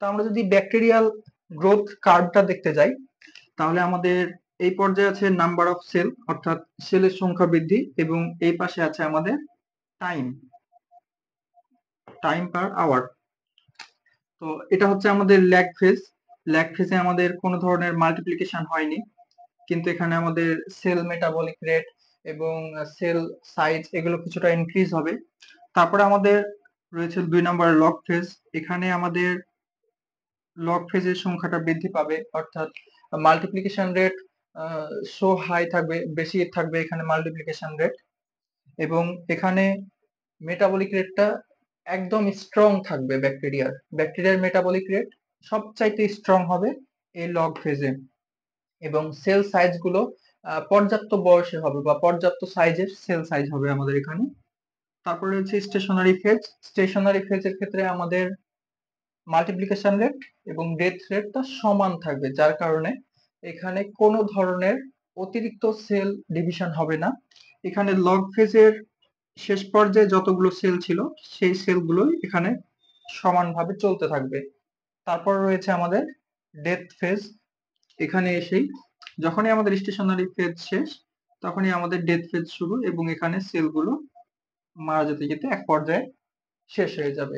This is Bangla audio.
তো আমরা যদি ব্যাকটেরিয়াল গ্রোথ কার্ভটা দেখতে যাই, তাহলে আমাদের এই পর্যায়ে আছে নাম্বার অফ সেল, অর্থাৎ সেলের সংখ্যা বৃদ্ধি, এবং এই পাশে আছে আমাদের টাইম পার আওয়ার। তো এটা হচ্ছে আমাদের ল্যাগ ফেজ। ল্যাগ ফেজে আমাদের কোনো ধরনের মাল্টিপ্লিকেশন হয়নি, কিন্তু এখানে আমাদের সেল মেটাবলিক রেট এবং সেল সাইজ এগুলো কিছুটা ইনক্রিজ হবে। তারপরে আমাদের রয়েছে 2 নম্বর লগ ফেজ। এখানে আমাদের লগ ফেজের সংখ্যাটা বৃদ্ধি পাবে, অর্থাৎ মাল্টিপ্লিকেশন রেট সো হাই থাকবে, বেশি থাকবে এখানে মাল্টিপ্লিকেশন রেট, এবং এখানে মেটাবলিক রেটটা একদম স্ট্রং থাকবে। ব্যাকটেরিয়ার মেটাবলিক রেট সবচাইতে স্ট্রং হবে এই লগ ফেজে, এবং সেল সাইজ গুলো পর্যাপ্ত বয়সে হবে বা পর্যাপ্ত সাইজের সেল সাইজ হবে আমাদের এখানে। তারপরে হচ্ছে স্টেশনারি ফেজ। স্টেশনারি ফেজের ক্ষেত্রে আমাদের মাল্টিপ্লিকেশন রেট এবং ডেথ রেটটা সমান থাকবে, যার কারণে এখানে কোনো ধরনের অতিরিক্ত সেল ডিভিশন হবে না। এখানে লগ ফেজের শেষ পর্যায়ে যতগুলো সেল ছিল সেই সেলগুলোই এখানে সমানভাবে চলতে থাকবে। তারপর রয়েছে আমাদের ডেথ ফেজ। এখানে এসেই যখনই আমাদের স্টেশনারি ফেজ শেষ, তখনই আমাদের ডেথ ফেজ শুরু, এবং এখানে সেলগুলো মারা যেতে যেতে এক পর্যায়ে শেষ হয়ে যাবে।